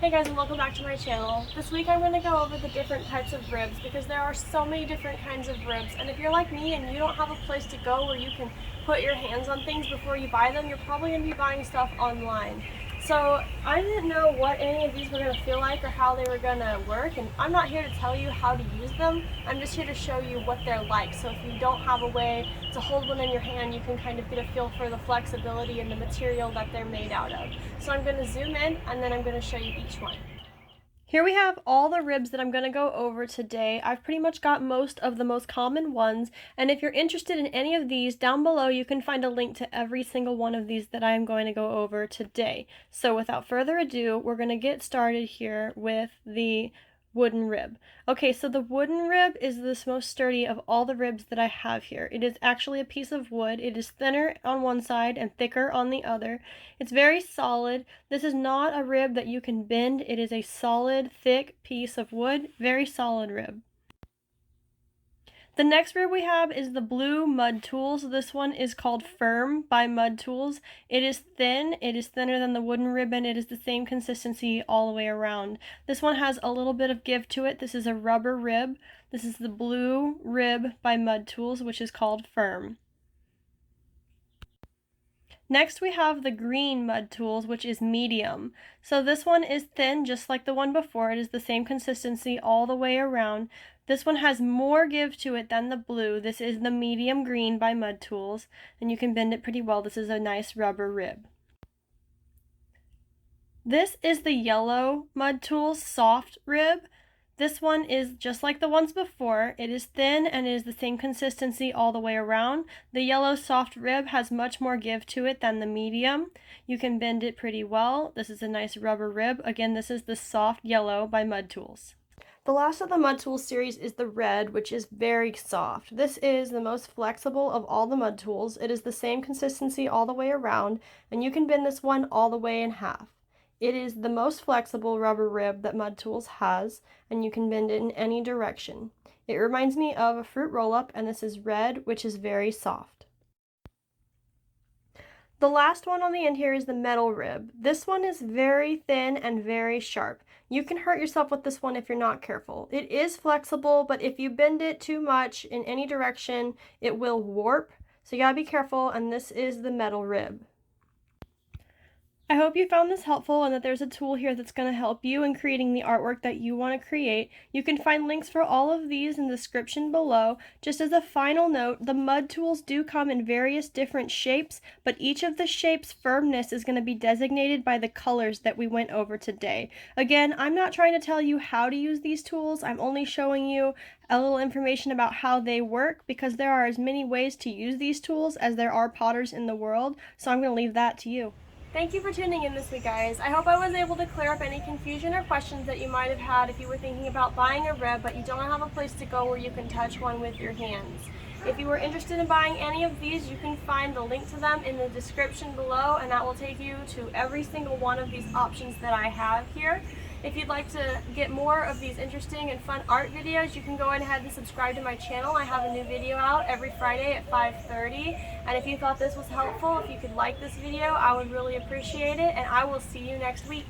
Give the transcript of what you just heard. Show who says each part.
Speaker 1: Hey guys, and welcome back to my channel. This week I'm going to go over the different types of ribs because there are so many different kinds of ribs, and if you're like me and you don't have a place to go where you can put your hands on things before you buy them, you're probably going to be buying stuff online. So I didn't know what any of these were going to feel like or how they were going to work, and I'm not here to tell you how to use them. I'm just here to show you what they're like. So if you don't have a way to hold one in your hand, you can kind of get a feel for the flexibility and the material that they're made out of. So I'm going to zoom in and then I'm going to show you each one. Here we have all the ribs that I'm going to go over today. I've pretty much got most of the most common ones, and if you're interested in any of these, down below you can find a link to every single one of these that I'm going to go over today. So without further ado, we're going to get started here with the wooden rib. Okay, so the wooden rib is the most sturdy of all the ribs that I have here. It is actually a piece of wood. It is thinner on one side and thicker on the other. It's very solid. This is not a rib that you can bend. It is a solid, thick piece of wood. Very solid rib. The next rib we have is the blue Mudtools. This one is called Firm by Mudtools. It is thin. It is thinner than the wooden rib, and it is the same consistency all the way around. This one has a little bit of give to it. This is a rubber rib. This is the blue rib by Mudtools, which is called Firm. Next we have the green Mudtools, which is medium. So this one is thin, just like the one before. It is the same consistency all the way around. This one has more give to it than the blue. This is the medium green by Mudtools, and you can bend it pretty well. This is a nice rubber rib. This is the yellow Mudtools soft rib. This one is just like the ones before. It is thin and it is the same consistency all the way around. The yellow soft rib has much more give to it than the medium. You can bend it pretty well. This is a nice rubber rib. Again, this is the soft yellow by Mudtools. The last of the Mudtools series is the red, which is very soft. This is the most flexible of all the Mudtools. It is the same consistency all the way around, and you can bend this one all the way in half. It is the most flexible rubber rib that Mudtools has, and you can bend it in any direction. It reminds me of a fruit roll-up, and this is red, which is very soft. The last one on the end here is the metal rib. This one is very thin and very sharp. You can hurt yourself with this one if you're not careful. It is flexible, but if you bend it too much in any direction, it will warp. So you gotta be careful, and this is the metal rib. I hope you found this helpful and that there's a tool here that's going to help you in creating the artwork that you want to create. You can find links for all of these in the description below. Just as a final note, the Mudtools do come in various different shapes, but each of the shapes' firmness is going to be designated by the colors that we went over today. Again, I'm not trying to tell you how to use these tools. I'm only showing you a little information about how they work because there are as many ways to use these tools as there are potters in the world, so I'm going to leave that to you. Thank you for tuning in this week, guys. I hope I was able to clear up any confusion or questions that you might have had if you were thinking about buying a rib, but you don't have a place to go where you can touch one with your hands. If you were interested in buying any of these, you can find the link to them in the description below, and that will take you to every single one of these options that I have here. If you'd like to get more of these interesting and fun art videos, you can go ahead and subscribe to my channel. I have a new video out every Friday at 5:30. And if you thought this was helpful, if you could like this video, I would really appreciate it. And I will see you next week.